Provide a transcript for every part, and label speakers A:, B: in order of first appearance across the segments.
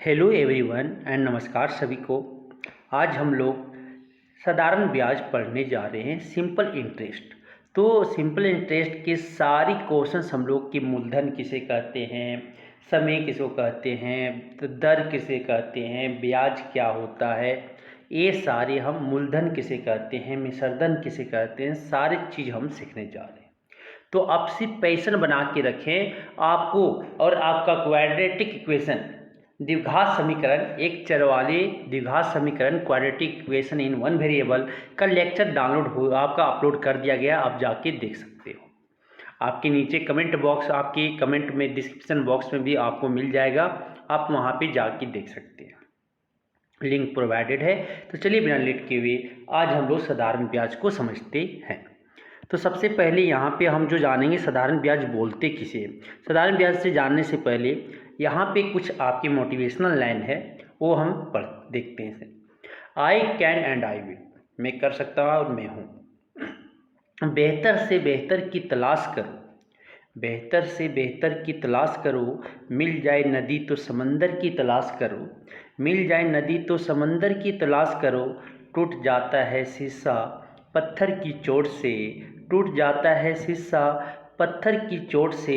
A: Hello everyone and नमस्कार सभी को। आज हम लोग साधारण ब्याज पढ़ने जा रहे हैं, सिंपल इंटरेस्ट। तो सिंपल इंटरेस्ट के सारी क्वेश्चंस हम लोग कि मूलधन किसे कहते हैं, समय किसको कहते हैं, तो दर किसे कहते हैं, ब्याज क्या होता है, ये सारे हम मूलधन किसे कहते हैं, मिश्रधन किसे कहते हैं, सारी चीज़ हम सीखने जा रहे हैं। तो आप सिर्फ पैसन बना के रखें आपको, और आपका क्वाड्रेटिक इक्वेशन द्विघात समीकरण, एक चर वाले द्विघात समीकरण quadratic equation in one variable का लेक्चर डाउनलोड हो आपका अपलोड कर दिया गया, आप जाके देख सकते हो। आपके नीचे कमेंट बॉक्स, आपके कमेंट में डिस्क्रिप्शन बॉक्स में भी आपको मिल जाएगा, आप वहाँ पे जाके देख सकते हैं, लिंक प्रोवाइडेड है। तो चलिए बिना लेट किए हुए आज हम लोग साधारण ब्याज को समझते हैं। तो सबसे पहले यहाँ पे हम जो जानेंगे साधारण ब्याज बोलते किसे। साधारण ब्याज से जानने से पहले यहाँ पे कुछ आपकी मोटिवेशनल लाइन है, वो हम पढ़ देखते हैं। I can and I will, मैं कर सकता हूँ और मैं हूँ। बेहतर से बेहतर की तलाश करो, बेहतर से बेहतर की तलाश करो, मिल जाए नदी तो समंदर की तलाश करो, मिल जाए नदी तो समंदर की तलाश करो, टूट जाता है शीशा पत्थर की चोट से, टूट जाता है शीशा पत्थर की चोट से,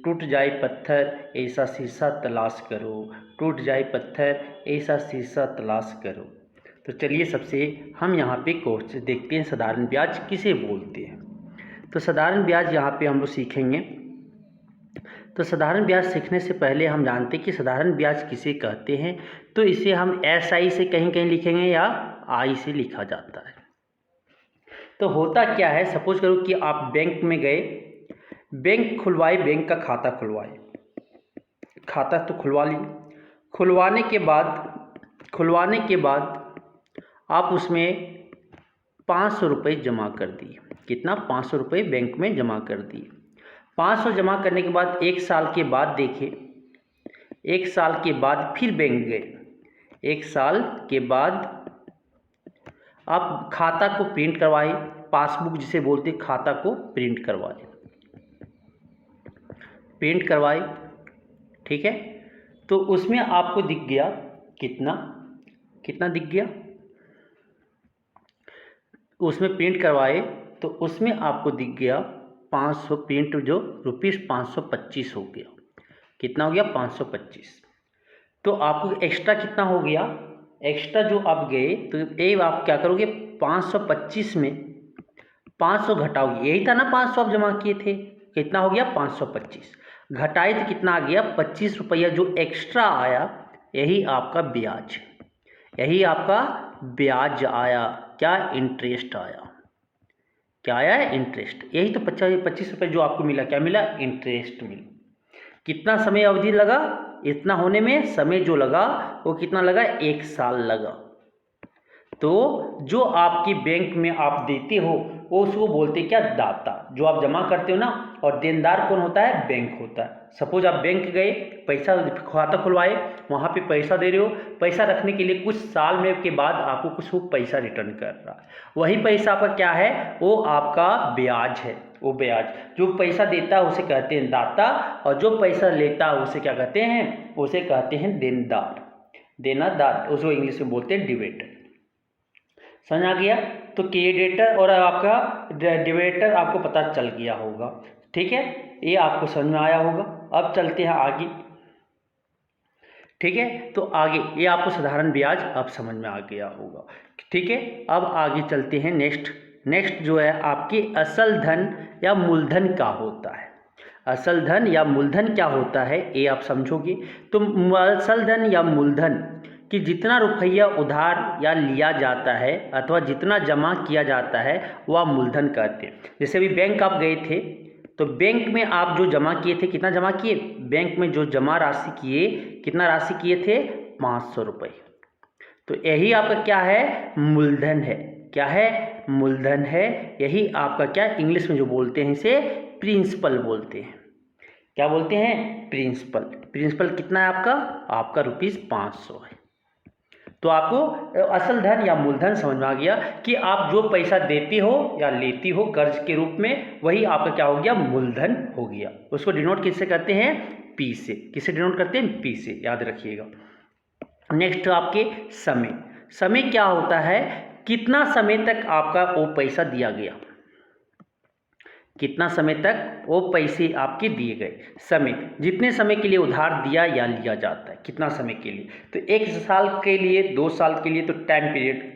A: टूट जाए पत्थर ऐसा शीशा तलाश करो, टूट जाए पत्थर ऐसा शीशा तलाश करो। तो चलिए सबसे हम यहाँ पे कोर्स देखते हैं साधारण ब्याज किसे बोलते हैं। तो साधारण ब्याज यहाँ पे हम लोग सीखेंगे। तो साधारण ब्याज सीखने से पहले हम जानते हैं कि साधारण ब्याज किसे कहते हैं। तो इसे हम SI से कहीं कहीं लिखेंगे या I से लिखा जाता है। तो होता क्या है, सपोज करो कि आप बैंक में गए, बैंक खुलवाए, बैंक का खाता खुलवाए, खाता तो खुलवा लिए, खुलवाने के बाद आप उसमें 500 रुपये जमा कर दिए। कितना? 500 रुपये बैंक में जमा कर दिए। 500 जमा करने के बाद 1 साल के बाद देखे, 1 साल के बाद फिर बैंक गए, 1 साल के बाद आप खाता को प्रिंट करवाए, पासबुक जिसे बोलते खाता को प्रिंट करवाए, प्रिंट करवाए, ठीक है। तो उसमें आपको दिख गया कितना कितना दिख गया, उसमें प्रिंट करवाए तो उसमें आपको दिख गया 500 प्रिंट, जो रुपीज़ 525 हो गया। कितना हो गया? 525। तो आपको एक्स्ट्रा कितना हो गया? एक्स्ट्रा जो आप गए तो ये आप क्या करोगे, 525 में 500 घटाओगे। यही था ना 500 आप जमा किए थे, कितना हो गया? 525 घटाए तो कितना आ गया? 25 रुपया जो एक्स्ट्रा आया, यही आपका ब्याज, यही आपका ब्याज आया। क्या? इंटरेस्ट आया। क्या आया? इंटरेस्ट। यही तो 25 रुपये जो आपको मिला, क्या मिला? इंटरेस्ट मिला। कितना समय अवधि लगा इतना होने में? समय जो लगा वो कितना लगा? 1 साल लगा। तो जो आपकी बैंक में आप देते हो वो उसको बोलते क्या? दाता। जो आप जमा करते हो ना, और देनदार कौन होता है? बैंक होता है। सपोज आप बैंक गए, पैसा खाता खुलवाए, वहाँ पे पैसा दे रहे हो, पैसा रखने के लिए कुछ साल में के बाद आपको कुछ वो पैसा रिटर्न कर रहा है, वही पैसा आपका क्या है? वो आपका ब्याज है। वो ब्याज जो पैसा देता है उसे कहते हैं दाता, और जो पैसा लेता है उसे क्या कहते हैं? उसे कहते हैं देनदार, देनादार, उसको इंग्लिश में बोलते हैं डिबेटर। समझ आ गया? तो क्रेडिटर और आपका डिबेटर आपको पता चल गया होगा, ठीक है, ये आपको समझ में आया होगा। अब चलते हैं आगे, ठीक है। तो आगे ये आपको साधारण ब्याज अब समझ में आ गया होगा, ठीक है। अब आगे चलते हैं। नेक्स्ट जो है आपकी असल धन या मूलधन क्या होता है। असल धन या मूलधन क्या होता है ये आप समझोगे। तो असल धन या मूलधन कि जितना रुपया उधार या लिया जाता है अथवा जितना जमा किया जाता है वह मूलधन कहते हैं। जैसे अभी बैंक आप गए थे, तो बैंक में आप जो जमा किए थे, कितना जमा किए? बैंक में जो जमा राशि किए, कितना राशि किए थे? 500 रुपये। तो यही आपका क्या है? मूलधन है। क्या है? मूलधन है। यही आपका क्या, इंग्लिश में जो बोलते हैं इसे प्रिंसिपल बोलते हैं। क्या बोलते हैं? प्रिंसिपल। प्रिंसिपल कितना है आपका? आपका ₹500 है। तो आपको असल धन या मूलधन समझ में आ गया कि आप जो पैसा देते हो या लेती हो कर्ज के रूप में, वही आपका क्या हो गया? मूलधन हो गया। उसको डिनोट किससे करते हैं? पी से। किससे डिनोट करते हैं? पी से, याद रखिएगा। नेक्स्ट आपके समय, समय क्या होता है, कितना समय तक आपका वो पैसा दिया गया, कितना समय तक वो पैसे आपके दिए गए, समय, जितने समय के लिए उधार दिया या लिया जाता है, कितना समय के लिए, तो 1 साल के लिए, 2 साल के लिए, तो टाइम पीरियड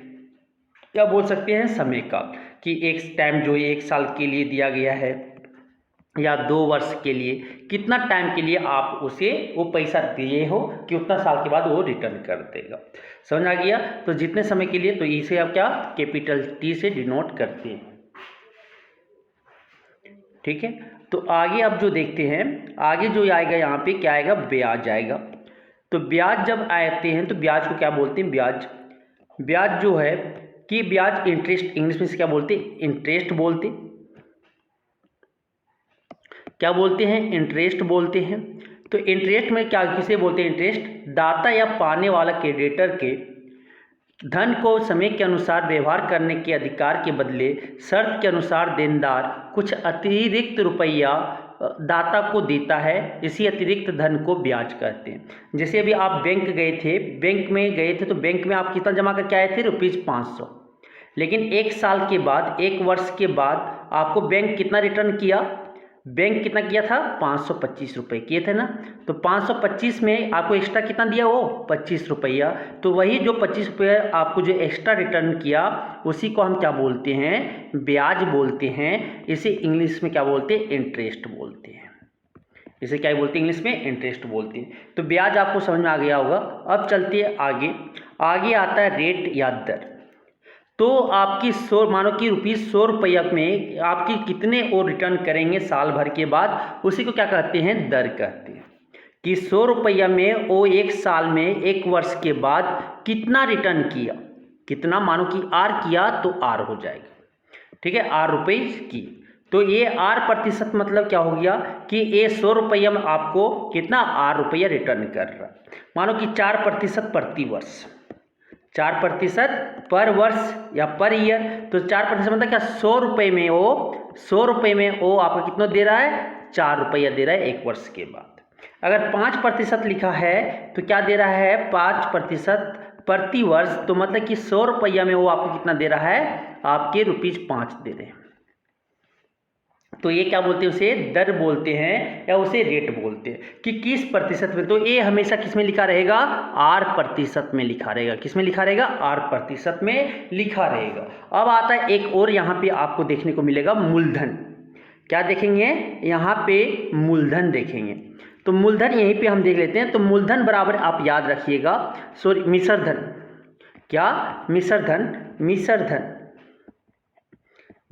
A: क्या बोल सकते हैं, समय का, कि एक टाइम जो 1 साल के लिए दिया गया है या 2 वर्ष के लिए, कितना टाइम के लिए आप उसे वो पैसा दिए हो कि उतना साल के बाद वो रिटर्न कर देगा। समझ आ गया। तो जितने समय के लिए, तो इसे आप क्या कैपिटल टी से डिनोट करते हैं। ठीक है, तो आगे अब जो देखते हैं, आगे जो आएगा यहाँ पे क्या आएगा, ब्याज आएगा। तो ब्याज जब आते हैं तो ब्याज को क्या बोलते हैं, ब्याज, ब्याज जो है कि ब्याज इंटरेस्ट, इंग्लिश में क्या बोलते हैं, इंटरेस्ट बोलते, क्या बोलते हैं, इंटरेस्ट बोलते हैं। तो इंटरेस्ट में क्या, किसे बोलते हैं, इंटरेस्ट, दाता या पाने वाला क्रेडिटर के धन को समय के अनुसार व्यवहार करने के अधिकार के बदले शर्त के अनुसार देनदार कुछ अतिरिक्त रुपया दाता को देता है। इसी अतिरिक्त धन को ब्याज कहते हैं। जैसे अभी आप बैंक गए थे, बैंक में गए थे तो बैंक में आप कितना जमा करके आए थे, ₹500, लेकिन 1 साल के बाद, 1 वर्ष के बाद आपको बैंक कितना रिटर्न किया, बैंक कितना किया था, 525 रुपये किए थे ना। तो 525 में आपको एक्स्ट्रा कितना दिया, वो 25 रुपया। तो वही जो 25 रुपये आपको जो एक्स्ट्रा रिटर्न किया, उसी को हम क्या बोलते हैं, ब्याज बोलते हैं। इसे इंग्लिश में क्या बोलते हैं, इंटरेस्ट बोलते हैं। इसे क्या बोलते हैं, इंग्लिश में इंटरेस्ट बोलते हैं। तो ब्याज आपको समझ में आ गया होगा। अब चलते हैं आगे। आगे आता है रेट या दर। तो आपकी 100, मानो कि ₹100 में आपकी कितने वो रिटर्न करेंगे साल भर के बाद, उसी को क्या कहते हैं, दर कहते हैं। कि ₹100 में वो 1 साल में, 1 वर्ष के बाद कितना रिटर्न किया, कितना, मानो कि R किया तो R हो जाएगा। ठीक है, R रुपये की। तो ये R% मतलब क्या हो गया कि ये ₹100 में आपको कितना, R रुपया रिटर्न कर रहा। मानो कि 4% प्रति वर्ष, 4% पर वर्ष या पर ईयर। तो 4% मतलब क्या, ₹100 में वो, ₹100 में वो आपको कितना दे रहा है, ₹4 दे रहा है 1 वर्ष के बाद। अगर 5% लिखा है तो क्या दे रहा है, 5% प्रति वर्ष। तो मतलब कि ₹100 में वो आपको कितना दे रहा है, आपके ₹5 दे रहे हैं। तो ये क्या बोलते हैं, उसे दर बोलते हैं या उसे रेट बोलते हैं। कि किस प्रतिशत में, तो ये हमेशा किस में लिखा रहेगा, R% में लिखा रहेगा। किस में लिखा रहेगा, R% में लिखा रहेगा। अब आता है एक और, यहाँ पे आपको देखने को मिलेगा मूलधन। क्या देखेंगे, यहाँ पे मूलधन देखेंगे। तो मूलधन यहीं पे हम देख लेते हैं। तो मूलधन बराबर आप याद रखिएगा, सॉरी मिश्रधन, क्या, मिश्रधन, मिश्रधन,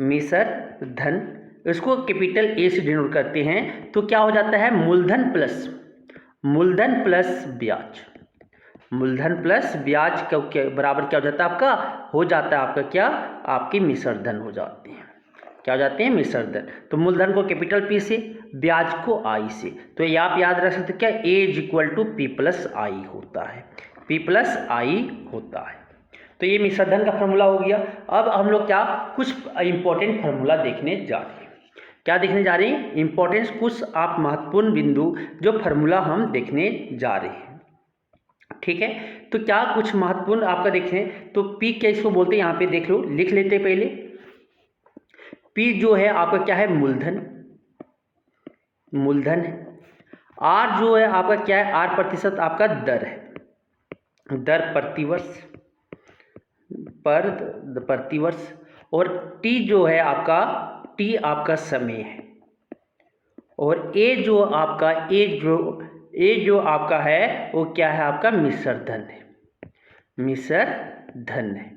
A: मिश्रधन, इसको कैपिटल ए से डिनोट करते हैं। तो क्या हो जाता है, मूलधन प्लस, मूलधन प्लस ब्याज, मूलधन प्लस ब्याज का बराबर क्या हो जाता है, आपका हो जाता है, आपका क्या, आपकी मिश्रधन हो जाते हैं। क्या हो जाते हैं, मिश्रधन। तो मूलधन को कैपिटल P से, ब्याज को I से। तो ये आप याद रख सकते, क्या, A = P+I होता है, P+I होता है। तो ये मिश्रधन का फार्मूला हो गया। अब हम लोग क्या, कुछ इंपॉर्टेंट फार्मूला देखने जा रहे हैं। क्या देखने जा रहे हैं, इंपॉर्टेंस, कुछ आप महत्वपूर्ण बिंदु जो फार्मूला हम देखने जा रहे हैं। ठीक है, तो क्या कुछ महत्वपूर्ण आपका देखें, तो P क्या इसको बोलते हैं, यहाँ पे देख लो, लिख लेते पहले। P जो है आपका क्या है, मूलधन, मूलधन है। R जो है आपका क्या है, R% आपका दर है, दर प्रतिवर्ष, पर प्रतिवर्ष। और T जो है आपका, T आपका समय है। और A जो आपका, A जो आपका है वो क्या है, आपका मिश्रधन है, मिश्रधन है।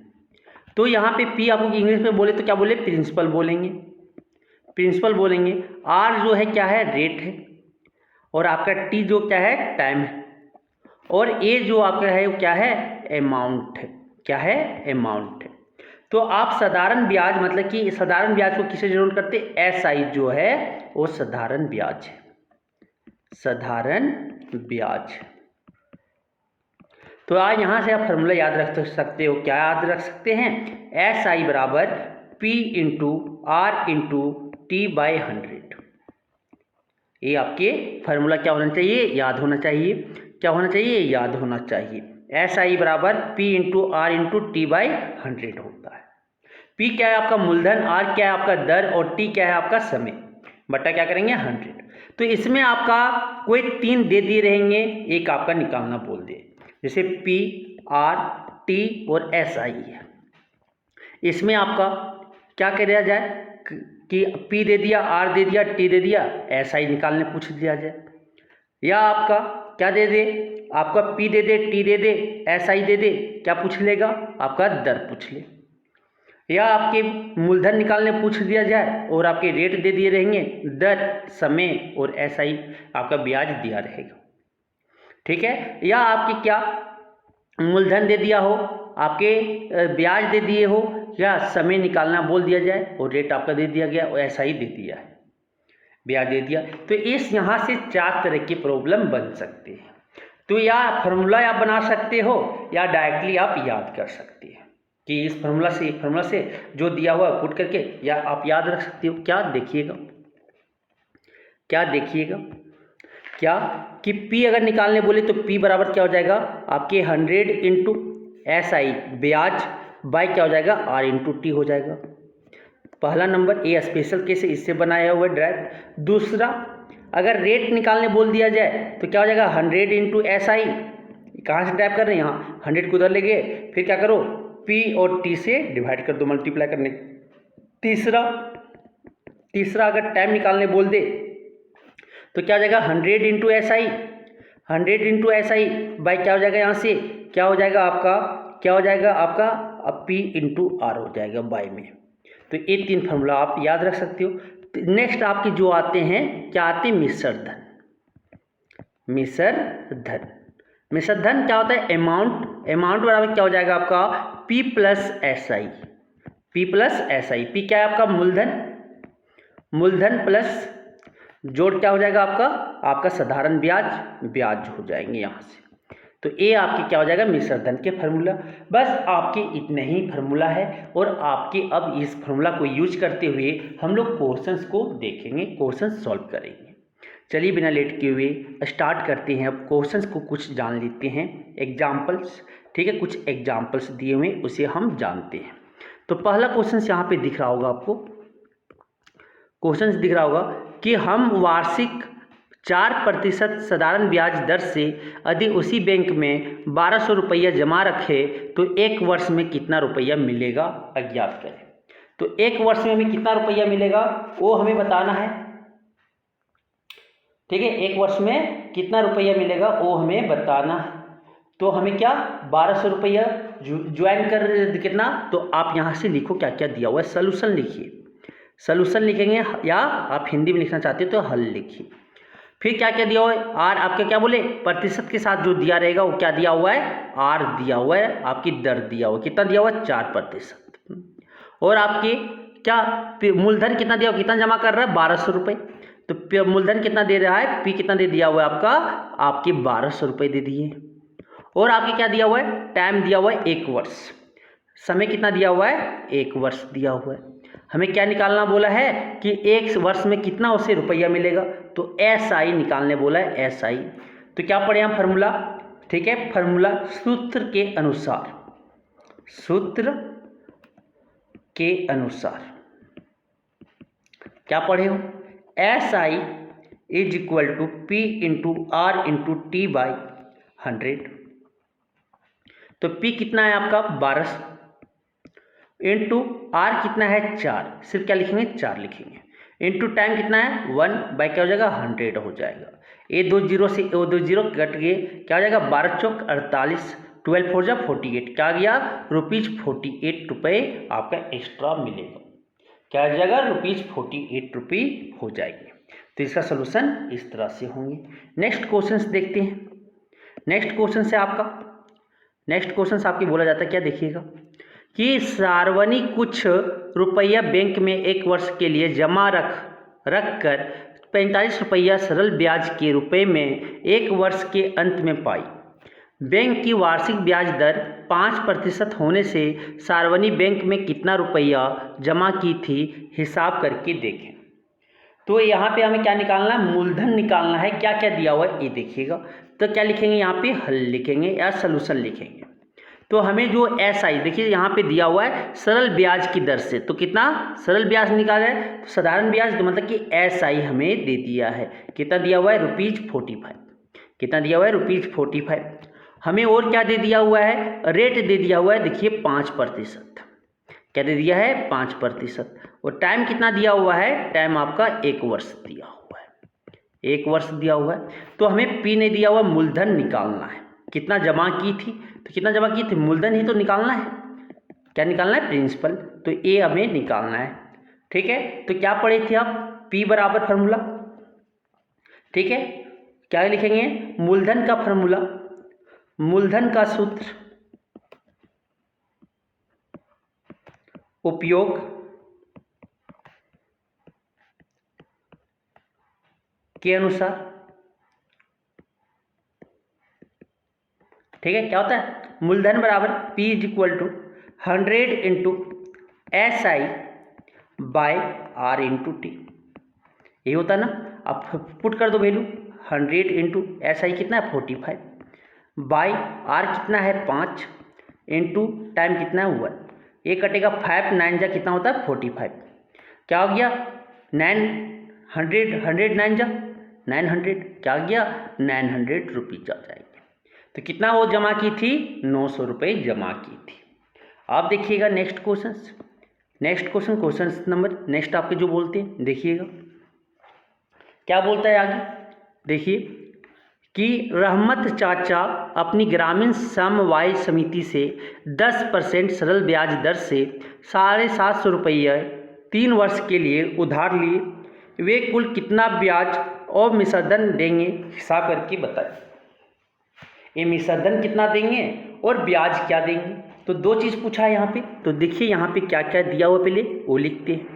A: तो यहाँ पे P आपको इंग्लिश में बोले तो क्या बोले, प्रिंसिपल बोलेंगे, प्रिंसिपल बोलेंगे। R जो है क्या है, रेट है। और आपका T जो क्या है, टाइम है। और A जो आपका है वो क्या है, अमाउंट है, क्या है, अमाउंट है। तो आप साधारण ब्याज, मतलब कि साधारण ब्याज को किसे डिनोट करते, SI जो है वो साधारण ब्याज है, साधारण ब्याज। तो आज यहाँ से आप फार्मूला याद रख सकते हो, क्या याद रख सकते हैं, SI बराबर P × R × T/100। ये आपके फार्मूला क्या होना चाहिए, याद होना चाहिए। क्या होना चाहिए, याद होना चाहिए। एस आई बराबर P into R into T by 100 होता है। पी क्या है आपका मूलधन, आर क्या है आपका दर और टी क्या है आपका समय, बटा क्या करेंगे 100। तो इसमें आपका कोई 3 दे दिए रहेंगे, एक आपका निकालना बोल दे, जैसे पी आर टी और एस आई है। इसमें आपका क्या किया जाए कि पी दे दिया, आर दे दिया, टी दे दिया, एस आई निकालने पूछ दिया जाए, या आपका क्या दे दे, आपका पी दे दे, टी दे दे, एस आई दे दे, क्या पूछ लेगा आपका दर पूछ ले, या आपके मूलधन निकालने पूछ दिया जाए और आपके रेट दे दिए रहेंगे, दर समय और एस आई आपका ब्याज दिया रहेगा, ठीक है। या आपके क्या मूलधन दे दिया हो, आपके ब्याज दे दिए हो, या समय निकालना बोल दिया जाए और रेट आपका दे दिया गया और एस आई दे दिया है, ब्याज दे दिया। तो इस यहाँ से 4 तरह की प्रॉब्लम बन सकती है। तो या फार्मूला आप बना सकते हो या डायरेक्टली आप याद कर सकते हैं कि इस फार्मूला से जो दिया हुआ पुट करके, या आप याद रख सकते हो। क्या देखिएगा, क्या कि P अगर निकालने बोले तो P बराबर क्या हो जाएगा आपके 100 इंटू एस आई ब्याज बाय क्या हो जाएगा R इंटू टी हो जाएगा। पहला नंबर ए स्पेशल केस है, इससे बनाया हुआ ड्राइव। दूसरा, अगर रेट निकालने बोल दिया जाए तो क्या हो जाएगा 100 इंटू एस आई, कहाँ से ड्राइव कर रहे हैं, यहाँ 100 को उधर ले गए, फिर क्या करो P और T से डिवाइड कर दो, मल्टीप्लाई करने। तीसरा अगर टाइम निकालने बोल दे तो क्या हो जाएगा 100 into S I, 100 into S I by क्या हो जाएगा, यहाँ से क्या हो जाएगा आपका, अब P इंटू आर हो जाएगा बाई में। तो ये 3 फार्मूला आप याद रख सकते हो। नेक्स्ट आपके जो आते हैं, क्या आते हैं, मिश्र धन क्या होता है, अमाउंट बराबर क्या हो जाएगा आपका P plus S I. P क्या है आपका मूलधन प्लस जोड़ क्या हो जाएगा आपका साधारण ब्याज हो जाएंगे यहाँ से। तो ये आपके क्या हो जाएगा मिश्र धन के फार्मूला। बस आपके इतने ही फार्मूला है और आपके अब इस फार्मूला को यूज करते हुए हम लोग क्वेश्चंस को देखेंगे, क्वेश्चन सॉल्व करेंगे। चलिए बिना लेट किए हुए स्टार्ट करते हैं। अब क्वेश्चंस को कुछ जान लेते हैं, एग्जाम्पल्स, ठीक है, कुछ एग्जाम्पल्स दिए हुए उसे हम जानते हैं। तो पहला क्वेश्चन यहाँ पे दिख रहा होगा आपको, क्वेश्चन दिख रहा होगा कि हम वार्षिक 4% साधारण ब्याज दर से यदि उसी बैंक में 1200 रुपया जमा रखे तो 1 वर्ष में कितना रुपया मिलेगा, अज्ञात करें। तो 1 वर्ष में हमें कितना रुपया मिलेगा वो हमें बताना है, ठीक है। 1 वर्ष में कितना रुपया मिलेगा वो हमें बताना है। तो हमें क्या 1200 रुपया ज्वाइन कर कितना, तो आप यहाँ से लिखो क्या क्या दिया हुआ है, सोल्यूशन लिखिए, सोल्यूशन लिखेंगे, या आप हिंदी में लिखना चाहते हो तो हल लिखिए। फिर क्या क्या दिया हुआ है, आर आपके क्या बोले प्रतिशत के साथ जो दिया रहेगा वो क्या दिया हुआ है, आर दिया हुआ है, आपकी दर दिया हुआ है, कितना दिया हुआ है 4%। और आपके क्या मूलधन कितना दिया हुआ, कितना जमा कर रहा है 1200 रुपये, तो मूलधन कितना दे रहा है, पी कितना दे दिया हुआ है आपके 1200 रुपये दे दिए। और आपके क्या दिया हुआ है, टाइम दिया हुआ है 1 वर्ष, समय कितना दिया हुआ है 1 वर्ष दिया हुआ है। हमें क्या निकालना बोला है कि 1 वर्ष में कितना उसे रुपया मिलेगा, तो एस आई निकालने बोला है, एस आई। तो क्या पढ़े हम फार्मूला, ठीक है, फार्मूला सूत्र के अनुसार क्या पढ़े हो, S I is equal to P into R into T by 100। तो P कितना है आपका 1200 इंटू आर कितना है 4, सिर्फ क्या लिखेंगे 4 लिखेंगे, इंटू टाइम कितना है 1 बाई क्या हो जाएगा 100 हो जाएगा। ये 2 जीरो से 2 जीरो कट गए, क्या हो जाएगा 12 चौक 48, 12 4 जा 48, क्या गया ₹48 रुपये आपका एक्स्ट्रा मिलेगा, क्या आ जाएगा ₹48 रुपये हो जाएंगे। तो इसका सोल्यूशन इस तरह से होंगे। नेक्स्ट क्वेश्चन देखते हैं। नेक्स्ट क्वेश्चन आपके बोला जाता है, क्या देखिएगा कि सार्वजनिक कुछ रुपया बैंक में 1 वर्ष के लिए जमा रख कर 45 रुपया सरल ब्याज के रुपए में 1 वर्ष के अंत में पाई। बैंक की वार्षिक ब्याज दर 5% होने से सार्वजनिक बैंक में कितना रुपया जमा की थी, हिसाब करके देखें। तो यहाँ पे हमें क्या निकालना है, मूलधन निकालना है। क्या क्या दिया हुआ है ये देखिएगा। तो क्या लिखेंगे यहाँ पे, हल लिखेंगे या सलूशन लिखेंगे। तो हमें जो SI देखिए यहाँ पे दिया हुआ है सरल ब्याज की दर से, तो कितना सरल ब्याज निकाला है, तो साधारण ब्याज तो मतलब कि SI हमें दे दिया है। कितना दिया हुआ है, ₹45। कितना दिया हुआ है, ₹45। हमें और क्या दे दिया हुआ है, रेट दे दिया हुआ है, देखिए 5%। क्या दे दिया है, 5%। और टाइम कितना दिया हुआ है, टाइम आपका 1 वर्ष दिया हुआ है, 1 वर्ष दिया हुआ है। तो हमें P ने दिया हुआ मूलधन निकालना है, कितना जमा की थी, तो कितना जमा की थी, मूलधन ही तो निकालना है। क्या निकालना है, प्रिंसिपल, तो ये हमें निकालना है। ठीक है, तो क्या पढ़े थे आप, P बराबर फार्मूला, ठीक है, क्या लिखेंगे, मूलधन का फार्मूला, मूलधन का सूत्र, उपयोग के अनुसार। ठीक है, क्या होता है, मूलधन बराबर P is equal to 100 into SI by R into T, यही होता है ना। अब पुट कर दो वैल्यू, 100 इंटू SI कितना है 45, बाय R कितना है 5, इंटू टाइम कितना है 1, ये कटेगा 5 9 जा कितना होता है 45, क्या हो गया 900, 100 9 जा 900, क्या आ गया 900 रुपीज आ जाएंगे। तो कितना वो जमा की थी, 900 रुपये जमा की थी। आप देखिएगा next question, next question number next आपके जो बोलते हैं, देखिएगा क्या बोलता है आगे। देखिए कि रहमत चाचा अपनी ग्रामीण समवाय समिति से 10% सरल ब्याज दर से 750 रुपये 3 वर्ष के लिए उधार लिए, वे कुल कितना ब्याज और मिश्रधन देंगे, हिसाब करके बताएं। ये मिश्रधन कितना देंगे और ब्याज क्या देंगे। तो दो चीज़ पूछा है यहाँ पे, तो देखिए यहाँ पे क्या क्या दिया हुआ, पहले वो लिखते हैं।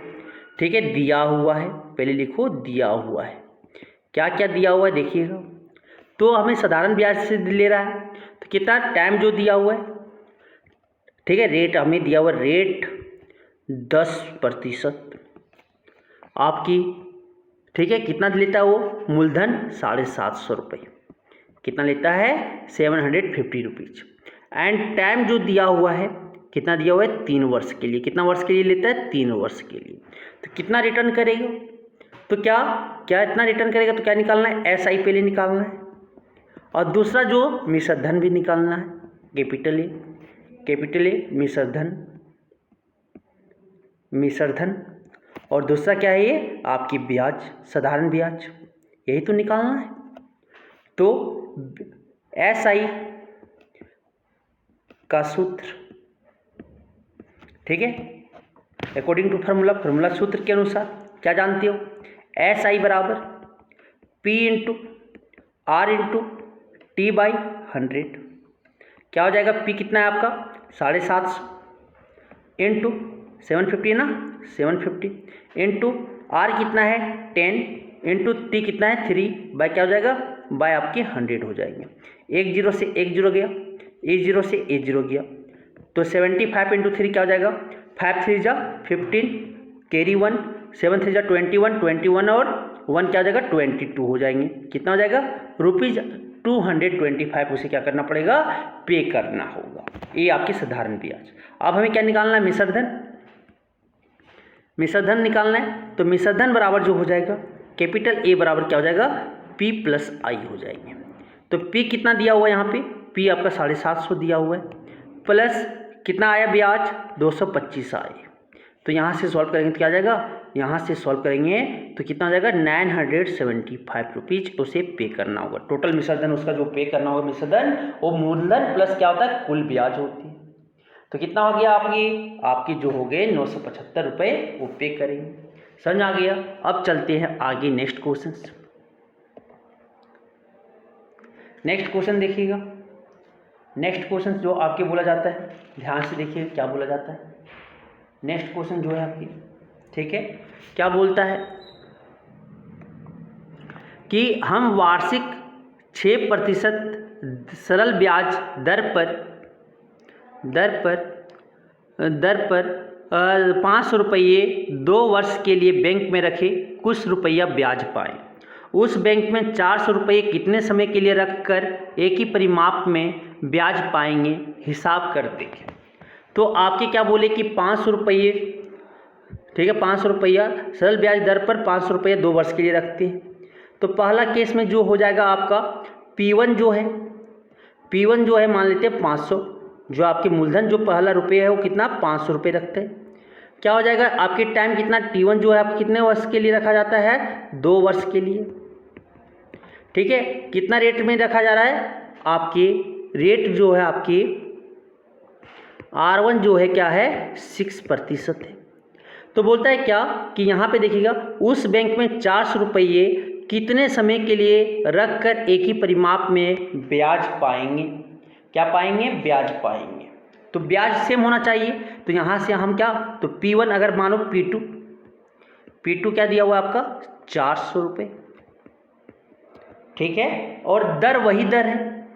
A: ठीक है, दिया हुआ है, पहले लिखो दिया हुआ है, क्या क्या दिया हुआ है देखिएगा। तो हमें साधारण ब्याज से ले रहा है, तो कितना टाइम जो दिया हुआ है, ठीक है, रेट हमें दिया हुआ, रेट 10% आपकी, ठीक है, कितना लेता है वो, मूलधन 750 रुपये, कितना लेता है 750 रुपीज। एंड टाइम जो दिया हुआ है, कितना दिया हुआ है 3 वर्ष के लिए, कितना वर्ष के लिए लेता है 3 वर्ष के लिए। तो कितना रिटर्न करेगा, तो क्या क्या इतना रिटर्न करेगा, तो क्या निकालना है, SI पहले निकालना है, और दूसरा जो मिश्रधन भी निकालना है, कैपिटल ए मिश्रधन, और दूसरा क्या है ये आपकी ब्याज, साधारण ब्याज, यही तो निकालना है। तो SI का सूत्र, ठीक है, अकॉर्डिंग टू फार्मूला सूत्र के अनुसार क्या जानते हो, SI बराबर P into R into T by 100, क्या हो जाएगा, P कितना है आपका 750 इंटू 750 ना, 750 इंटू R कितना है 10 इंटू T कितना है 3 बाय क्या हो जाएगा, बाय आपके 100 हो जाएंगे। 1 0 से 1 0 गया, 1 0 से 1 0 गया, तो 75 इंटू 3 क्या हो जाएगा, 5 3 जा 15, कैरी 1, 7 3 जा 21, 21 और 1 क्या हो जाएगा 22 हो जाएंगे। कितना हो जाएगा, ₹225 उसे क्या करना पड़ेगा, पे करना होगा। ये आपकी साधारण ब्याज। अब हमें क्या निकालना है, मिश्रधन निकालना है। तो मिश्रधन बराबर जो हो जाएगा, कैपिटल A बराबर क्या हो जाएगा, P प्लस I हो जाएंगे। तो P कितना दिया हुआ है यहाँ पे, P आपका 750 दिया हुआ है, प्लस कितना आया ब्याज 225 आए। तो यहाँ से सॉल्व करेंगे तो क्या आ जाएगा, यहाँ से सॉल्व करेंगे तो कितना हो जाएगा 975 रुपीज उसे पे करना होगा। टोटल मिश्रधन उसका जो पे करना होगा, मिश्रधन वो मूलधन प्लस क्या होता है, कुल ब्याज होती है। तो कितना हो गया आपकी जो हो गए 975 रुपये वो पे करेंगे। समझ आ गया। अब चलते हैं आगे नेक्स्ट क्वेश्चन। नेक्स्ट क्वेश्चन देखिएगा। नेक्स्ट क्वेश्चन जो आपके बोला जाता है, ध्यान से देखिए क्या बोला जाता है। नेक्स्ट क्वेश्चन जो है आपकी, ठीक है, क्या बोलता है कि हम वार्षिक 6% सरल ब्याज दर पर 500 रुपये 2 वर्ष के लिए बैंक में रखे, कुछ रुपया ब्याज पाएं। उस बैंक में 400 रुपये कितने समय के लिए रखकर एक ही परिमाप में ब्याज पाएंगे, हिसाब कर देखें। तो आपके क्या बोले कि 500 रुपये, ठीक है, 500 रुपया सरल ब्याज दर पर 500 रुपया 2 वर्ष के लिए रखते हैं। तो पहला केस में जो हो जाएगा आपका P1 जो है मान लेते हैं 500, जो आपके मूलधन जो पहला रुपये है वो कितना 500 रुपये रखते हैं। क्या हो जाएगा आपके टाइम कितना T1 जो है आपको कितने वर्ष के लिए रखा जाता है, 2 वर्ष के लिए। ठीक है, कितना रेट में रखा जा रहा है, आपके रेट जो है आपके R1 जो है क्या है 6% है। तो बोलता है क्या कि यहाँ पे देखिएगा उस बैंक में 400 रुपये कितने समय के लिए रखकर एक ही परिमाप में ब्याज पाएंगे, क्या पाएंगे, ब्याज पाएंगे। तो ब्याज सेम होना चाहिए। तो यहाँ से हम क्या, तो P1 अगर मानो P2 क्या दिया हुआ है आपका 400 रुपये, ठीक है, और दर वही दर है,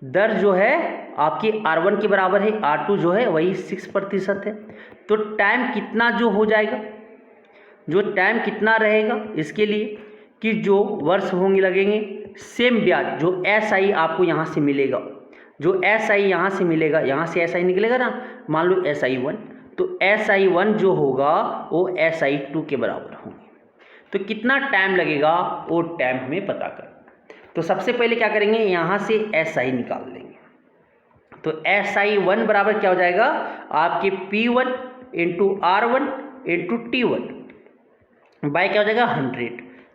A: दर जो है आपकी R1 के बराबर है, R2 जो है वही 6% है। तो टाइम कितना जो हो जाएगा, जो टाइम कितना रहेगा इसके लिए कि जो वर्ष होंगे लगेंगे, सेम ब्याज जो SI आपको यहाँ से मिलेगा, जो SI यहाँ से मिलेगा, यहाँ से SI निकलेगा ना, मान लो SI1, तो SI1 जो होगा वो SI2 के बराबर होंगे। तो कितना टाइम लगेगा वो टाइम हमें पता कर। तो सबसे पहले क्या करेंगे, यहाँ से SI निकाल लेंगे। तो SI1 बराबर क्या हो जाएगा आपके P1 into R1 into T1 bye क्या हो जाएगा 100।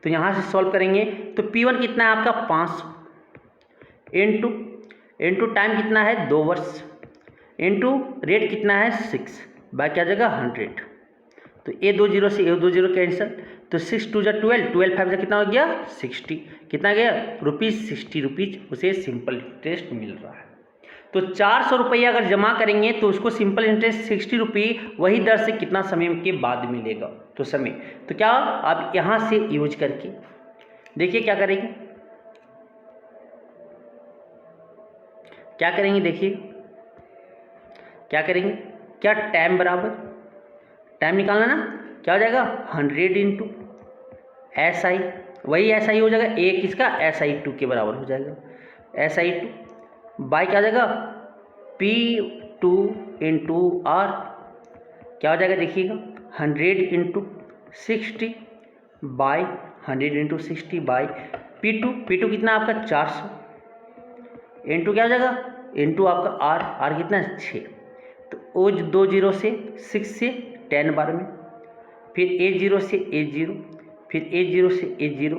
A: तो यहाँ से सॉल्व करेंगे तो P1 कितना है आपका 500 इंटू टाइम कितना है 2 वर्ष इंटू रेट कितना है 6 बाय क्या हो जाएगा 100। तो ए 2 0 से ए 2 0 कैंसिल, तो 6 2 12, 12 5 कितना हो गया 60, कितना गया ₹60 उसे सिंपल इंटरेस्ट मिल रहा है। तो 400 रुपये अगर जमा करेंगे तो उसको सिंपल इंटरेस्ट 60 रुपये वही दर से कितना समय के बाद मिलेगा, तो समय। तो क्या आप यहाँ से यूज करके देखिए क्या करेंगे, देखिए क्या करेंगे, क्या टाइम बराबर टाइम निकालना ना, क्या हो जाएगा 100 इंटू SI, वही SI हो जाएगा, एक इसका SI2 के बराबर हो जाएगा, SI2 बाय क्या हो जाएगा P2 इंटू R, क्या हो जाएगा देखिएगा 100 into 60 bye 100 into 60 bye P2 कितना आपका 400 इंटू क्या हो जाएगा इंटू आपका R कितना 6। तो ओ 2 0 से 6 से 10 बार में, फिर A0 से A0, फिर A0 से A0,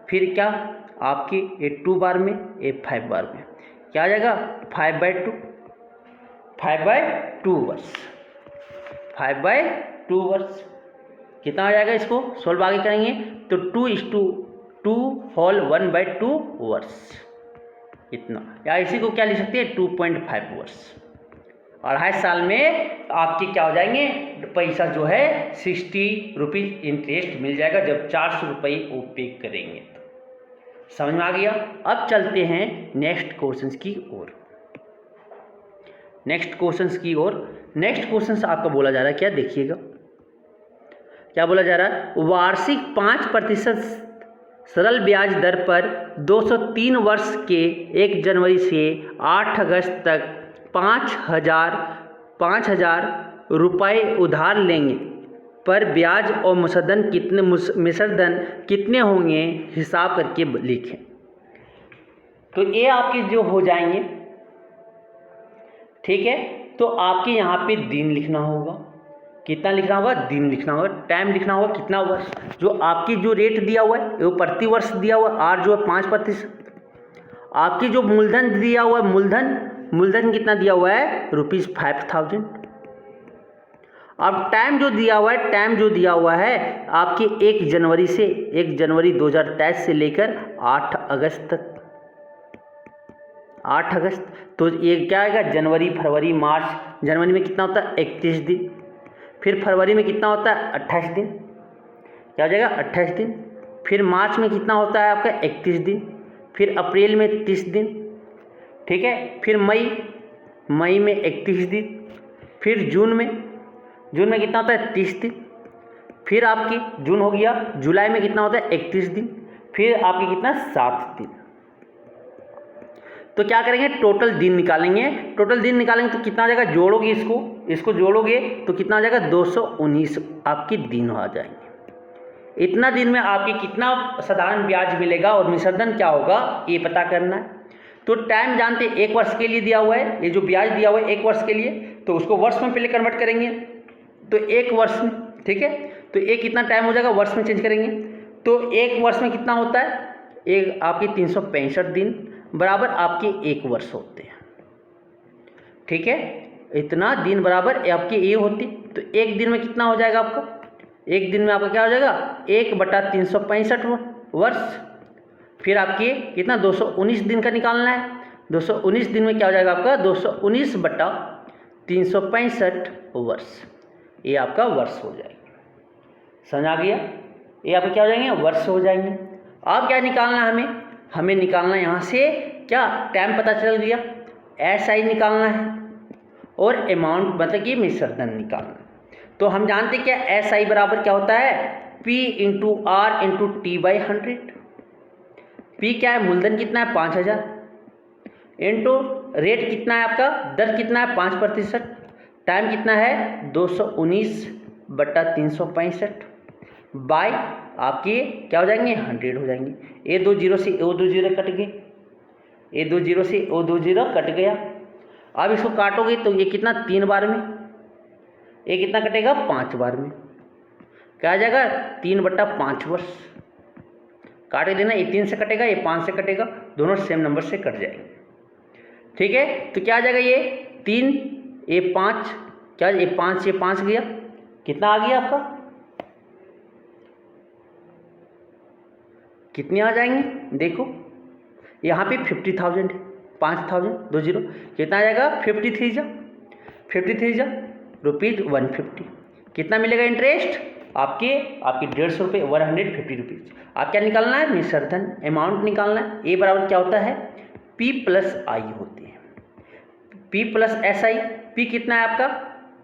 A: फिर क्या आपके A2 बार में, A5 बार में, क्या आ जाएगा 5/2 वर्ष, 5/2 वर्ष कितना आ जाएगा, इसको सोल्व आगे करेंगे तो 2:2 होल 1/2 वर्ष इतना, या इसी को क्या लिख सकते हैं 2.5 वर्ष। 2.5 साल में आपके क्या हो जाएंगे पैसा जो है 60 रुपीज़ इंटरेस्ट मिल जाएगा जब 400 रुपये वो पे करेंगे। तो समझ में आ गया। अब चलते हैं नेक्स्ट क्वेश्चंस की ओर। नेक्स्ट क्वेश्चंस आपका बोला जा रहा है, क्या देखिएगा क्या बोला जा रहा है, वार्षिक 5% सरल ब्याज दर पर 203 वर्ष के 1 जनवरी से 8 अगस्त तक 5,000 रुपये उधार लेंगे पर ब्याज और मिश्रधन कितने होंगे हिसाब करके लिखें। तो ये आपके जो हो जाएंगे, ठीक है। तो आपके यहाँ पे दिन लिखना होगा, कितना लिखना होगा, दिन लिखना होगा, टाइम लिखना होगा कितना वर्ष, जो आपकी जो रेट दिया हुआ है वो प्रति वर्ष दिया हुआ है, R जो है 5%, आपकी जो मूलधन दिया हुआ है मूलधन कितना दिया हुआ है ₹5,000। अब टाइम जो दिया हुआ है आपके 1 जनवरी 2023 से लेकर 8 अगस्त तक, 8 अगस्त। तो ये क्या आएगा जनवरी फरवरी मार्च, जनवरी में कितना होता है 31 दिन, फिर फरवरी में कितना होता है 28 दिन, क्या हो जाएगा 28 दिन, फिर मार्च में कितना होता है आपका 31 दिन, फिर अप्रैल में 30 दिन, ठीक है, फिर मई में 31 दिन, फिर जून में कितना होता है 30 दिन, फिर आपकी जून हो गया, जुलाई में कितना होता है 31 दिन, फिर आपके कितना 7 दिन। तो क्या करेंगे, टोटल दिन निकालेंगे। टोटल दिन निकालेंगे तो कितना आ जाएगा, जोड़ोगे इसको जोड़ोगे तो कितना आ जाएगा 219 आपके दिन आ जाएंगे। इतना दिन में आपके कितना साधारण ब्याज मिलेगा और मिश्रधन क्या होगा ये पता करना है। तो टाइम जानते हैं 1 वर्ष के लिए दिया हुआ है, ये जो ब्याज दिया हुआ है 1 वर्ष के लिए, तो उसको वर्ष में पहले कन्वर्ट करेंगे। तो 1 वर्ष में, ठीक है, तो ये कितना टाइम हो जाएगा, वर्ष में चेंज करेंगे। तो 1 वर्ष में कितना होता है, एक आपके 365 दिन बराबर आपके 1 वर्ष होते हैं। ठीक है, इतना दिन बराबर आपके ये होती। तो 1 दिन में कितना हो जाएगा आपका, 1 दिन में आपका क्या हो जाएगा 1/365 वर्ष। फिर आपके कितना 219 दिन का निकालना है। 219 दिन में क्या हो जाएगा आपका 219/365 वर्ष, ये आपका वर्ष हो जाएगा। समझ आ गया, ये आपके क्या हो जाएंगे, वर्ष हो जाएंगे। अब क्या निकालना है हमें निकालना है यहाँ से क्या, टाइम पता चल गया, SI निकालना है और अमाउंट मतलब कि मिश्रधन निकालना। तो हम जानते क्या SI बराबर क्या होता है, P × R × T/100। P क्या है, मूलधन कितना है 5000, इंटू रेट कितना है आपका, दर कितना है 5%, टाइम कितना है 219/365 बाय आपके क्या हो जाएंगे 100 हो जाएंगे। ये 2 जीरो से वो 2 जीरो कट गए, ये 2 जीरो से वो 2 जीरो कट गया। अब इसको काटोगे तो ये कितना 3 बार में, ये कितना कटेगा 5 बार में, क्या आ जाएगा 3/5 वर्ष। काट देना, ये 3 से कटेगा, ये 5 से कटेगा, दोनों सेम नंबर से कट जाएंगे। ठीक है, तो क्या आ जाएगा, ये 3 ये 5, क्या ये 5 गया, कितना आ गया आपका, कितने आ जाएंगे देखो, यहाँ पे 50,000 है, 5,000 2 जीरो, कितना आ जाएगा 53 रुपीज़ 150। कितना मिलेगा इंटरेस्ट आपके 150 रुपये 150 रुपीज़। आप क्या निकालना है, मिश्रधन अमाउंट निकालना है। ए बराबर क्या होता है, P + I होती है, P + SI। P कितना है आपका,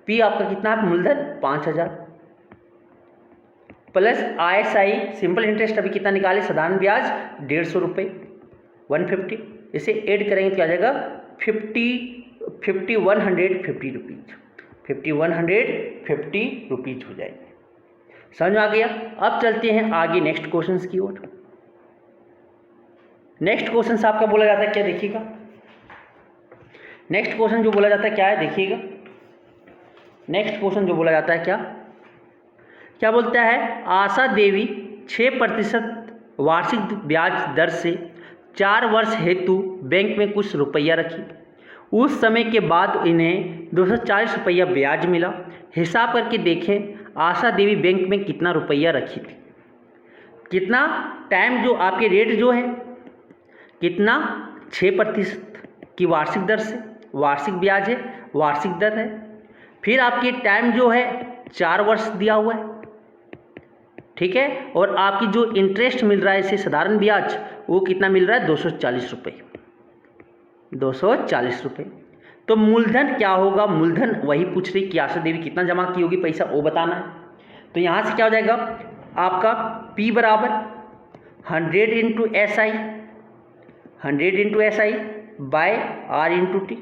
A: P आपका कितना है मूलधन 5000 प्लस ISI सिंपल इंटरेस्ट अभी कितना निकाले, साधारण ब्याज 150 रुपये 150, इसे ऐड करेंगे तो क्या आ जाएगा 5150 रुपीज़, 5150 रुपीज़ हो जाएंगे। समझ में आ गया। अब चलते हैं आगे नेक्स्ट क्वेश्चन की ओर। नेक्स्ट क्वेश्चन आपका बोला जाता है क्या, देखिएगा नेक्स्ट क्वेश्चन जो बोला जाता है क्या है, देखिएगा नेक्स्ट क्वेश्चन जो बोला जाता है क्या बोलता है, आशा देवी 6% वार्षिक ब्याज दर से 4 वर्ष हेतु बैंक में कुछ रुपया रखी। उस समय के बाद इन्हें 240 रुपया ब्याज मिला। हिसाब करके देखें आशा देवी बैंक में कितना रुपया रखी थी। कितना टाइम जो आपके रेट जो है कितना 6% की वार्षिक दर से, वार्षिक ब्याज है, वार्षिक दर है। फिर आपकी टाइम जो है 4 वर्ष दिया हुआ है, ठीक है, और आपकी जो इंटरेस्ट मिल रहा है इसे साधारण ब्याज वो कितना मिल रहा है 240 रुपये, 240 रुपये। तो मूलधन क्या होगा, मूलधन वही पूछ रही कि आशा देवी कितना जमा की होगी पैसा वो बताना है। तो यहाँ से क्या हो जाएगा आपका P बराबर 100 × SI, 100 × SI by R × T।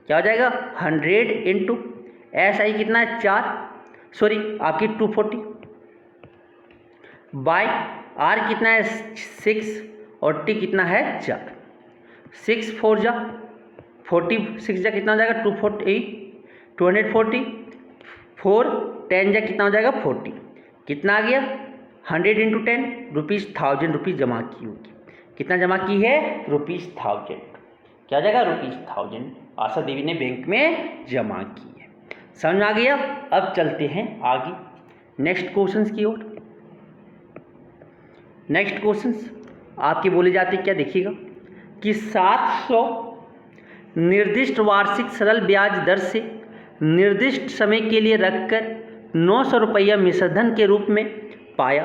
A: क्या हो जाएगा 100 × SI कितना है 4, सॉरी आपकी 240 बाय R कितना है 6 और T कितना है 4। 6 4 जा 40, 6 जा कितना हो जाएगा 240, 4 10 जा कितना हो जाएगा 40। कितना आ गया 100 × 10 रुपीज़ 1000 रुपीज़ जमा की होगी। कितना जमा की है ₹1000, क्या जाएगा ₹1000 आशा देवी ने बैंक में जमा की है। समझ में आ गया। अब चलते हैं आगे नेक्स्ट क्वेश्चंस की ओर। नेक्स्ट क्वेश्चंस आपके बोले जाते क्या, देखिएगा कि 700 निर्दिष्ट वार्षिक सरल ब्याज दर से निर्दिष्ट समय के लिए रखकर 900 रुपया मिश्रधन के रूप में पाया।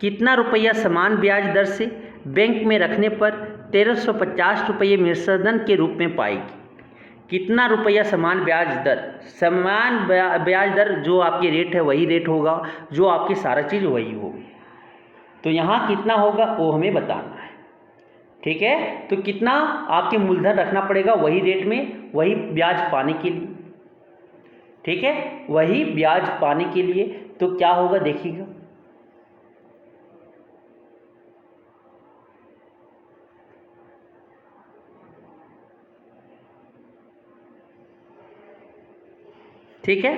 A: कितना रुपया समान ब्याज दर से बैंक में रखने पर 1350 रुपये मिश्रधन के रूप में पाएगी। कितना रुपया समान ब्याज दर, समान ब्याज दर जो आपकी रेट है वही रेट होगा, जो आपकी सारा चीज़ वही होगी। तो यहाँ कितना होगा वो हमें बताना है। ठीक है, तो कितना आपके मूलधन रखना पड़ेगा वही रेट में, वही ब्याज पाने के लिए। ठीक है, वही ब्याज पाने के लिए। तो क्या होगा देखिएगा, ठीक है।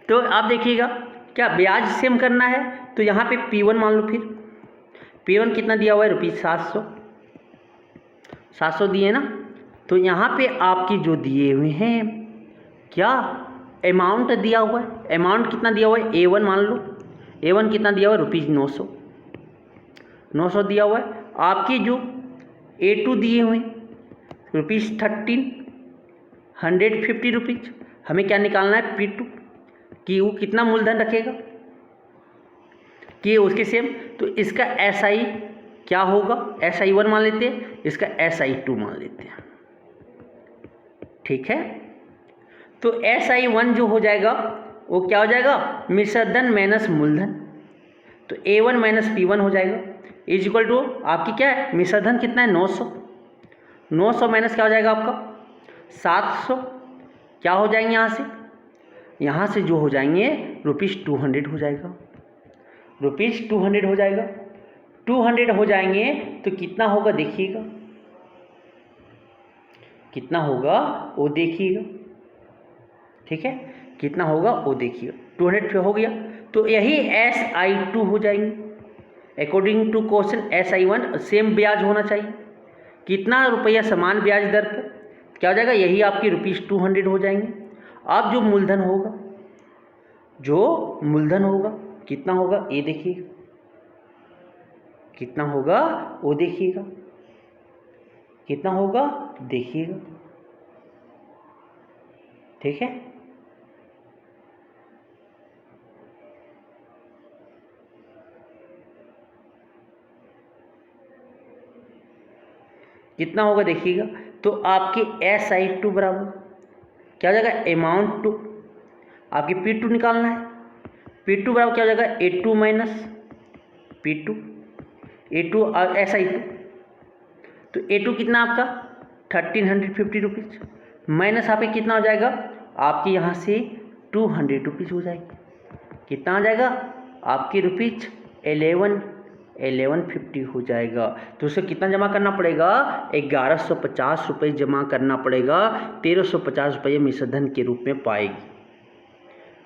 A: तो आप देखिएगा क्या ब्याज सेम करना है, तो यहाँ पे P1 मान लो। फिर P1 कितना दिया हुआ है, ₹700 700 दिए ना। तो यहाँ पे आपकी जो दिए हुए हैं क्या अमाउंट दिया हुआ है, अमाउंट कितना दिया हुआ है, A1 मान लो। A1 कितना दिया हुआ है, ₹900 900 दिया हुआ है। आपकी जो A2 दिए हुए ₹1,350। हमें क्या निकालना है, P2 कि वो कितना मूलधन रखेगा, कि उसके सेम। तो इसका SI क्या होगा, SI1 मान लेते हैं, इसका SI2 मान लेते हैं। ठीक है, तो SI1 जो हो जाएगा वो क्या हो जाएगा, मिश्रधन माइनस मूलधन। तो A1 माइनस P1 हो जाएगा इज इक्वल टू आपकी क्या है, मिश्रधन कितना है, 900। 900 माइनस क्या हो जाएगा आपका 700। क्या हो जाएंगे यहाँ से जो हो जाएंगे ₹200 हो जाएगा, ₹200 हो जाएगा। 200 हो जाएंगे तो कितना होगा देखिएगा, कितना होगा वो देखिएगा। ठीक है, कितना होगा वो देखिएगा, 200 हो गया। तो यही SI2 हो जाएंगे। According to question SI1 same ब्याज होना चाहिए। कितना रुपया समान ब्याज दर पर, क्या हो जाएगा, यही आपकी ₹200 हो जाएंगे। अब जो मूलधन होगा कितना होगा ये देखिएगा, कितना होगा वो देखिएगा, कितना होगा देखिएगा। ठीक है, कितना होगा देखिएगा। तो आपके SI2 बराबर क्या हो जाएगा, अमाउंट टू आपकी P2 निकालना है। P2 बराबर क्या हो जाएगा, A2 माइनस P2, A2 और SI2। तो A2 कितना आपका ₹1350 माइनस आपके कितना हो जाएगा, आपके यहाँ से ₹200 हो जाएगी। कितना आ जाएगा आपकी ₹1150 हो जाएगा। तो उसे कितना जमा करना पड़ेगा, ₹1150 जमा करना पड़ेगा। ₹1350 मिश्रधन के रूप में पाएगी।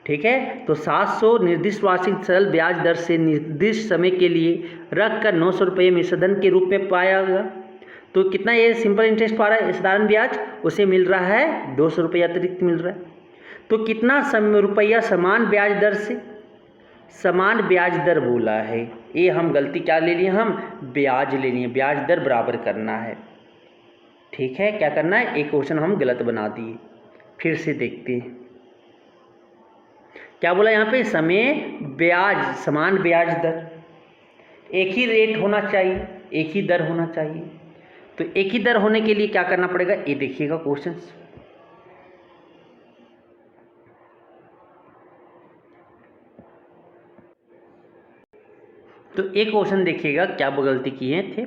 A: ठीक है, तो 700 निर्दिष्ट वार्षिक सरल ब्याज दर से निर्दिष्ट समय के लिए रख कर ₹900 मिश्रधन के रूप में पाएगा। तो कितना ये सिंपल इंटरेस्ट पा रहा है, साधारण ब्याज उसे मिल रहा है ₹200 अतिरिक्त मिल रहा है। तो कितना रुपया समान ब्याज दर से, समान ब्याज दर बोला है, ये हम गलती क्या ले लिए, हम ब्याज ले लिए, ब्याज दर बराबर करना है। ठीक है, क्या करना है, एक क्वेश्चन हम गलत बना दिए। फिर से देखते हैं क्या बोला यहाँ पे, समय ब्याज समान ब्याज दर, एक ही रेट होना चाहिए, एक ही दर होना चाहिए। तो एक ही दर होने के लिए क्या करना पड़ेगा, ये देखिएगा क्वेश्चन। तो एक क्वेश्चन देखिएगा क्या गलती किए थे।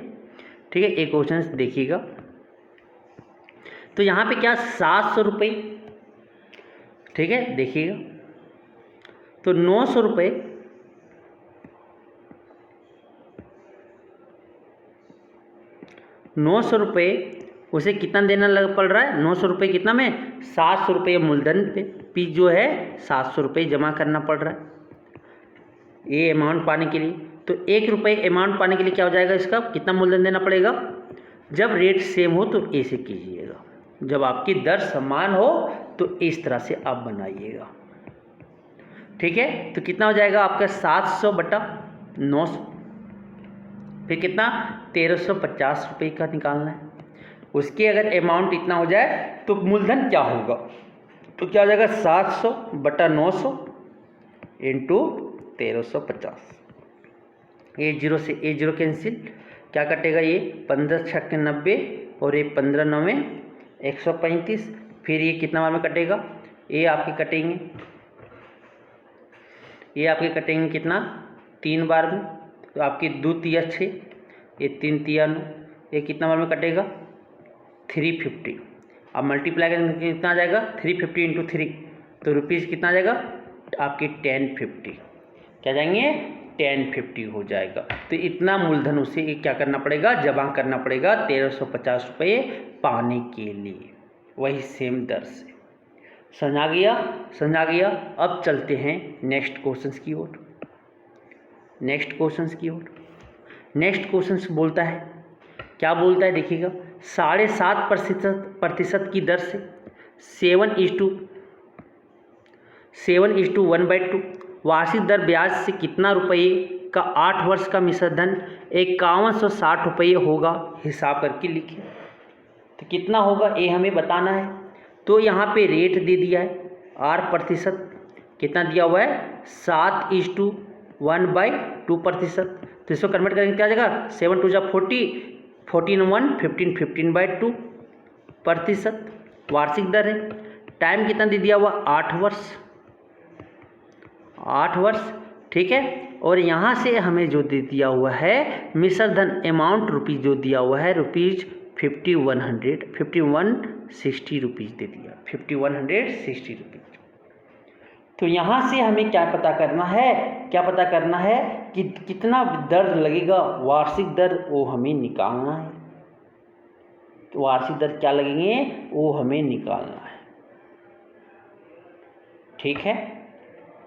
A: ठीक है, एक क्वेश्चन देखिएगा। तो यहाँ पे क्या ₹700, ठीक है देखिएगा। तो ₹900 उसे कितना देना पड़ रहा है, ₹900 कितना में, ₹700 मूलधन पे, पी जो है ₹700 जमा करना पड़ रहा है ये अमाउंट पाने के लिए। तो ₹1 अमाउंट पाने के लिए क्या हो जाएगा, इसका कितना मूलधन देना पड़ेगा। जब रेट सेम हो तो ऐसे कीजिएगा, जब आपकी दर समान हो तो इस तरह से आप बनाइएगा। ठीक है, तो कितना हो जाएगा आपका 700/900, फिर कितना ₹1350 का निकालना है। उसके अगर अमाउंट इतना हो जाए तो मूलधन क्या होगा, तो क्या हो जाएगा 700/900 इंटू 1350। ये 0 से ये 0 कैंसिल, क्या कटेगा, ये 15×6 = 90 और ये 15×9 = 135। फिर ये कितना बार में कटेगा, ये आपके कटेंगे कितना, 3 बार में। तो आपकी 2 तिया 6, ये 3 तिया 9, ये कितना बार में कटेगा, 350। अब मल्टीप्लाई करेंगे कितना आ जाएगा, 350 इंटू 3, तो रुपीज़ कितना आ जाएगा आपकी 1050, क्या जाएंगे 1050 हो जाएगा। तो इतना मूलधन उसे क्या करना पड़ेगा, जमा करना पड़ेगा 1350 रुपये पाने के लिए, वही सेम दर से। समझ आ गया। अब चलते हैं नेक्स्ट क्वेश्चंस की ओर। नेक्स्ट क्वेश्चंस बोलता है, क्या बोलता है देखिएगा, 7.5% की दर से 7:1/2 वार्षिक दर ब्याज से कितना रुपये का 8 वर्ष का मिश्र धन 5160 रुपये होगा, हिसाब करके लिखिए। तो कितना होगा ये हमें बताना है। तो यहाँ पे रेट दे दिया है, R% कितना दिया हुआ है, 7:1/2%। तो इसको कन्वर्ट करेंगे क्या आ जाएगा, 7 2 40, 14 1 15, 15/2% वार्षिक दर है। टाइम कितना दे दिया हुआ, 8 वर्ष, ठीक है। और यहाँ से हमें जो दे दिया हुआ है मिश्र धन अमाउंट रुपीज़ जो दिया हुआ है रुपीज़ 5160 रुपीज़ दे दिया, 5160 रुपीज़। तो यहाँ से हमें क्या पता करना है कि कितना दर लगेगा, वार्षिक दर वो हमें निकालना है। तो वार्षिक दर क्या लगेंगे वो हमें निकालना है, ठीक है।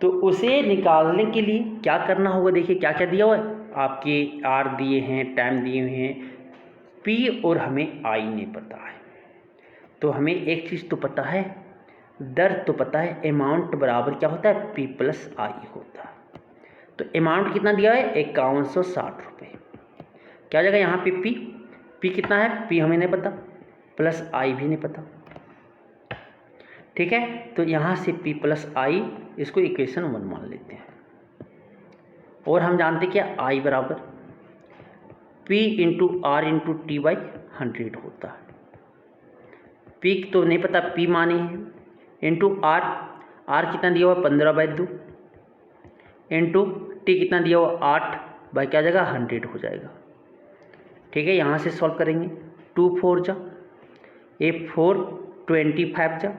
A: तो उसे निकालने के लिए क्या करना होगा, देखिए क्या क्या दिया हुआ है आपके, आर दिए हैं, टाइम दिए हुए हैं, पी और हमें आई नहीं पता है। तो हमें एक चीज़ तो पता है, दर तो पता है, अमाउंट बराबर क्या होता है, पी प्लस आई होता है। तो अमाउंट कितना दिया है, 5160 रुपये। क्या हो जाएगा यहाँ पे, पी कितना है, पी हमें नहीं पता, प्लस आई भी नहीं पता, ठीक है। तो यहाँ से P प्लस आई, इसको इक्वेशन 1 मान लेते हैं। और हम जानते क्या, I बराबर P into R into T/100 होता है। P तो नहीं पता, P माने हैं, इंटू R कितना दिया हुआ 15/2, इंटू T कितना दिया हुआ 8 बाई क्या जाएगा 100 हो जाएगा, ठीक है। यहाँ से सॉल्व करेंगे, 2 4 जा, ये 4 25 जा,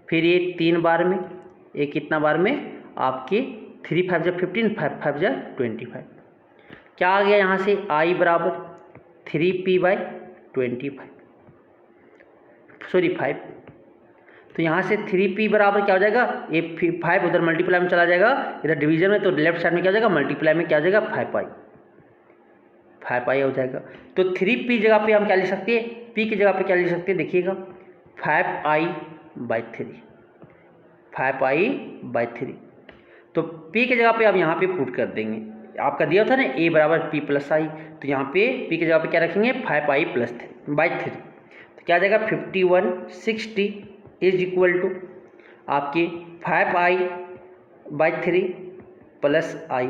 A: फिर ये 3 बार में, ये कितना बार में आपके 3 5 जा 15, 5 5 जा 25। क्या आ गया यहाँ से, I बराबर 3P/25, सॉरी 5। तो यहाँ से 3P बराबर क्या हो जाएगा, ये 5 उधर मल्टीप्लाई में चला जाएगा, इधर डिवीजन में, तो लेफ्ट साइड में क्या हो जाएगा, मल्टीप्लाई में क्या हो जाएगा 5i हो जाएगा। तो 3P जगह पे हम क्या लिख सकते हैं, P की जगह पे क्या लिख सकते हैं, देखिएगा 5i/3। तो P की जगह पे आप यहाँ पे पुट कर देंगे, आपका दिया था ना A बराबर P प्लस आई, तो यहाँ पे P की जगह पे क्या रखेंगे 5i/3। तो क्या आ जाएगा 5160 इज इक्वल टू आपके 5i/3 प्लस आई।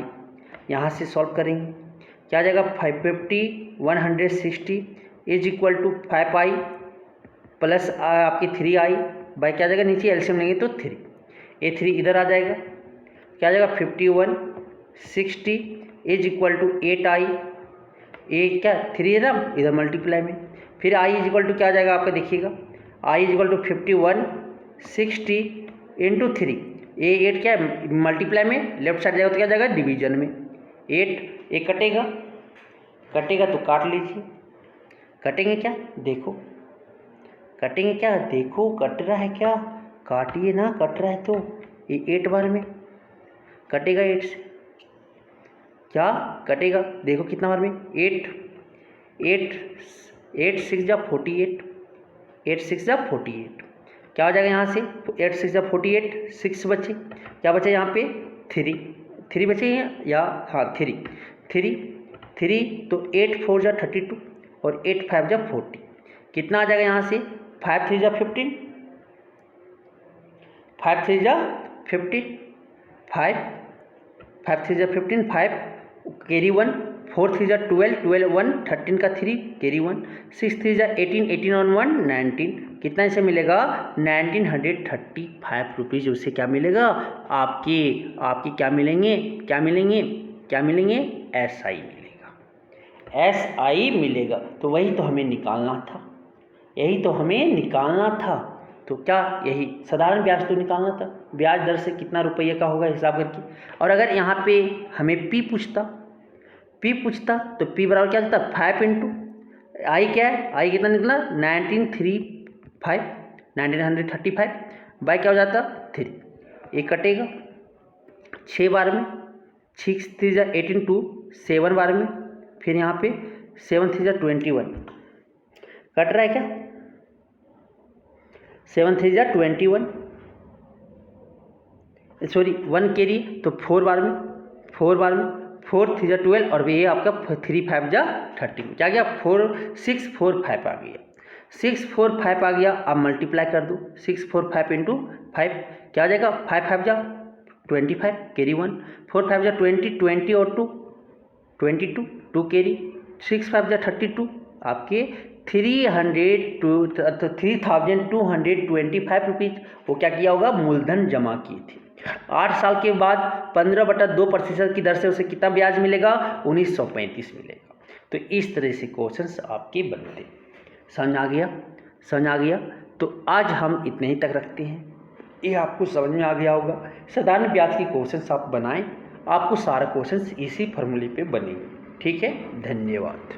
A: यहाँ से सॉल्व करेंगे, क्या आ जाएगा 160 is equal to 5i plus आपकी 3i बाई क्या आ जाएगा, नीचे एलसीएम लेंगे तो 3, ये 3 इधर आ जाएगा, क्या आ जाएगा 5160 इज इक्वल टू 8i, ये क्या 3 इधर इधर मल्टीप्लाई में, फिर i इज इक्वल टू क्या आ जाएगा आपका, देखिएगा i is equal to 5160 into 3, ये 8 क्या है मल्टीप्लाई में, लेफ्ट साइड जाएगा तो क्या जाएगा डिवीजन में, 8 एक कटेगा तो काट लीजिए, कटेंगे क्या देखो, कटेंगे क्या देखो, कट रहा है क्या, काटिए ना, कट रहा है तो ये 8 बार में कटेगा, 8 से क्या कटेगा, देखो कितना बार में, 8 6 जा 48, 8 6 जा 48, क्या हो जाएगा यहाँ से 8 6 जा 48, 6 बचे, क्या बचे यहाँ पे 3 बचे हैं या हाँ 3 तो 8 4 जा 32 और 8 5 जा 40, कितना आ जाएगा यहाँ से 5 3 जा 15, 5 3 जा 15, 5 3 जा 15, 5 कैरी 1, 4 3 जा 12, 12 1 13 का 3 कैरी 1, 6 3 जा 18, 18 on 1 19, कितना इसे मिलेगा 1935 रुपीज़। उससे क्या मिलेगा आपके क्या मिलेंगे SI मिलेगा, SI मिलेगा। तो वही तो हमें निकालना था, तो क्या यही साधारण ब्याज तो निकालना था। ब्याज दर से कितना रुपये का होगा हिसाब करके। और अगर यहाँ पे हमें P पूछता तो P बराबर क्या होता 5 इंटू आई, क्या है आई कितना निकला 1935 बाई क्या हो जाता 3, एक कटेगा 6 बार में, 6 3 जा 18 2 7 बार में, फिर यहाँ पे 7 3 जा 21 कट रहा है क्या, 7 3 जा 21 सॉरी 1 कैरी तो 4 बार में 4 3 जा 12 और ये आपका 3 5 जा 30 क्या गया 4 6 4 5 आ गया, 6 4 5 आ गया। अब मल्टीप्लाई कर दो 6 4 5 इंटू 5 क्या आ जाएगा 5 5 जा 25 कैरी 1 4 5 जा 20 और 2 22 2 कैरी 6 5 जा 32 आपके 3,225 रुपीज़ वो क्या किया होगा मूलधन जमा किए थे। 8 साल के बाद 15/2% की दर से उसे कितना ब्याज मिलेगा 1935 मिलेगा। तो इस तरह से क्वेश्चंस आपके बनते। समझ आ गया। तो आज हम इतने ही तक रखते हैं। ये आपको समझ में आ गया होगा। साधारण ब्याज के क्वेश्चंस आप बनाएं, आपको सारा क्वेश्चंस इसी फॉर्मूले पे बनेंगे। ठीक है, धन्यवाद।